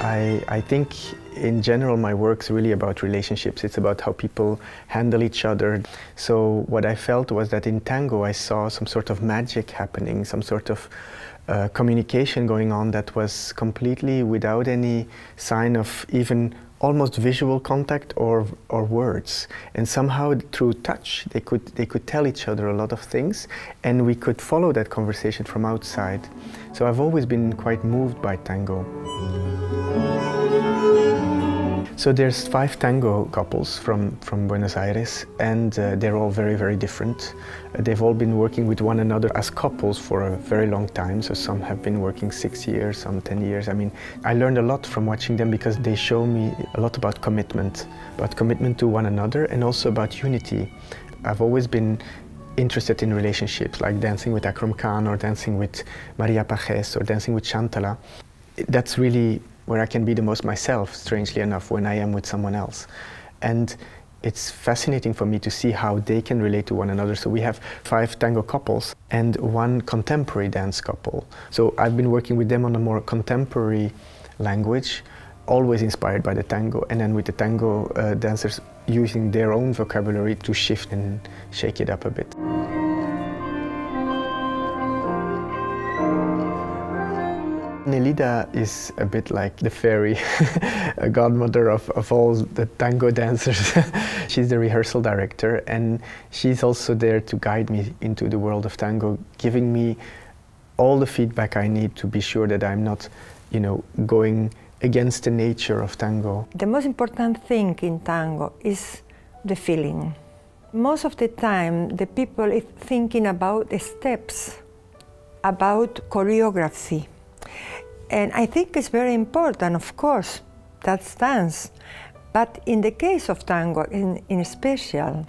I think in general my work's really about relationships. It's about how people handle each other. So what I felt was that in tango I saw some sort of magic happening, some sort of communication going on that was completely without any sign of even almost visual contact or words, and somehow through touch they could tell each other a lot of things, and we could follow that conversation from outside. So I've always been quite moved by tango. So there's 5 tango couples from Buenos Aires, and they're all very, very different. They've all been working with one another as couples for a very long time. So some have been working 6 years, some 10 years. I mean, I learned a lot from watching them because they show me a lot about commitment to one another, and also about unity. I've always been interested in relationships, like dancing with Akram Khan, or dancing with Maria Pajes, or dancing with Shantala. That's really where I can be the most myself, strangely enough, when I am with someone else. And it's fascinating for me to see how they can relate to one another. So we have 5 tango couples and 1 contemporary dance couple. So I've been working with them on a more contemporary language, always inspired by the tango, and then with the tango dancers using their own vocabulary to shift and shake it up a bit. Nelida is a bit like the fairy godmother of all the tango dancers. She's the rehearsal director, and she's also there to guide me into the world of tango, giving me all the feedback I need to be sure that I'm not, going against the nature of tango. The most important thing in tango is the feeling. Most of the time, the people is thinking about the steps, about choreography. And I think it's very important, of course, that's dance. But in the case of tango, in special,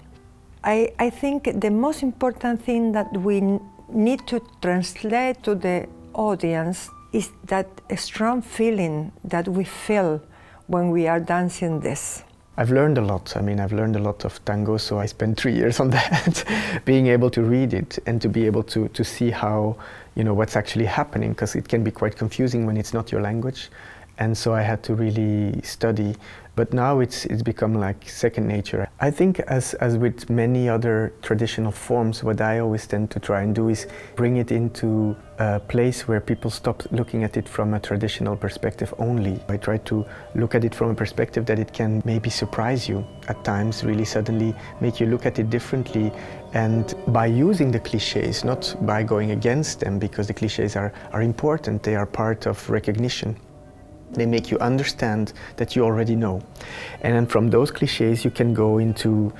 I think the most important thing that we need to translate to the audience is that strong feeling that we feel when we are dancing this. I've learned a lot. I mean, I've learned a lot of tango, so I spent 3 years on that, being able to read it and to be able to see how, what's actually happening, because it can be quite confusing when it's not your language. And so I had to really study. But now it's become like second nature. I think as with many other traditional forms, what I always tend to try and do is bring it into a place where people stop looking at it from a traditional perspective only. I try to look at it from a perspective that it can maybe surprise you at times, really suddenly make you look at it differently. And by using the cliches, not by going against them, because the cliches are important, they are part of recognition. They make you understand that you already know. And then from those cliches you can go into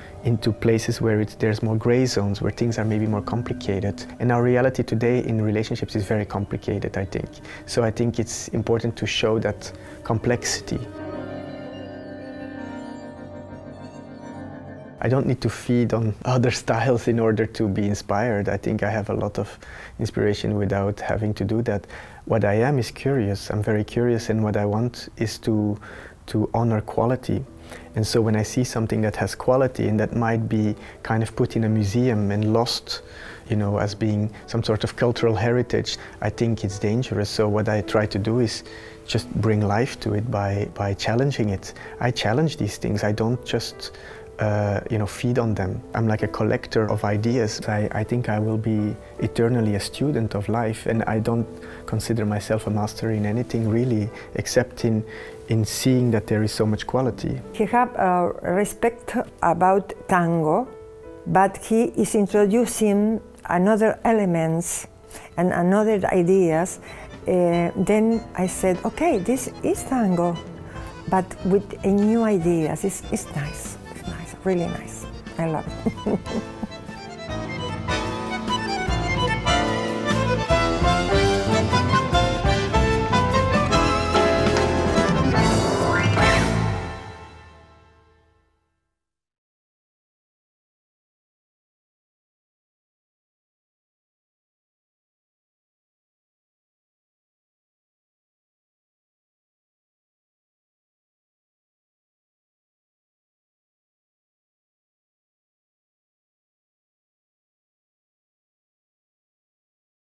places where there's more gray zones, where things are maybe more complicated. And our reality today in relationships is very complicated, I think. So I think it's important to show that complexity. I don't need to feed on other styles in order to be inspired. I think I have a lot of inspiration without having to do that. What I am is curious. I'm very curious, and what I want is to honor quality. And so when I see something that has quality and that might be kind of put in a museum and lost, as being some sort of cultural heritage, I think it's dangerous. So what I try to do is just bring life to it by challenging it. I challenge these things. I don't just feed on them. I'm like a collector of ideas. I think I will be eternally a student of life, and I don't consider myself a master in anything really, except in seeing that there is so much quality. He have respect about tango, but he is introducing another elements and another ideas. Then I said, okay, this is tango, but with a new ideas. It's nice. Really nice. I love it.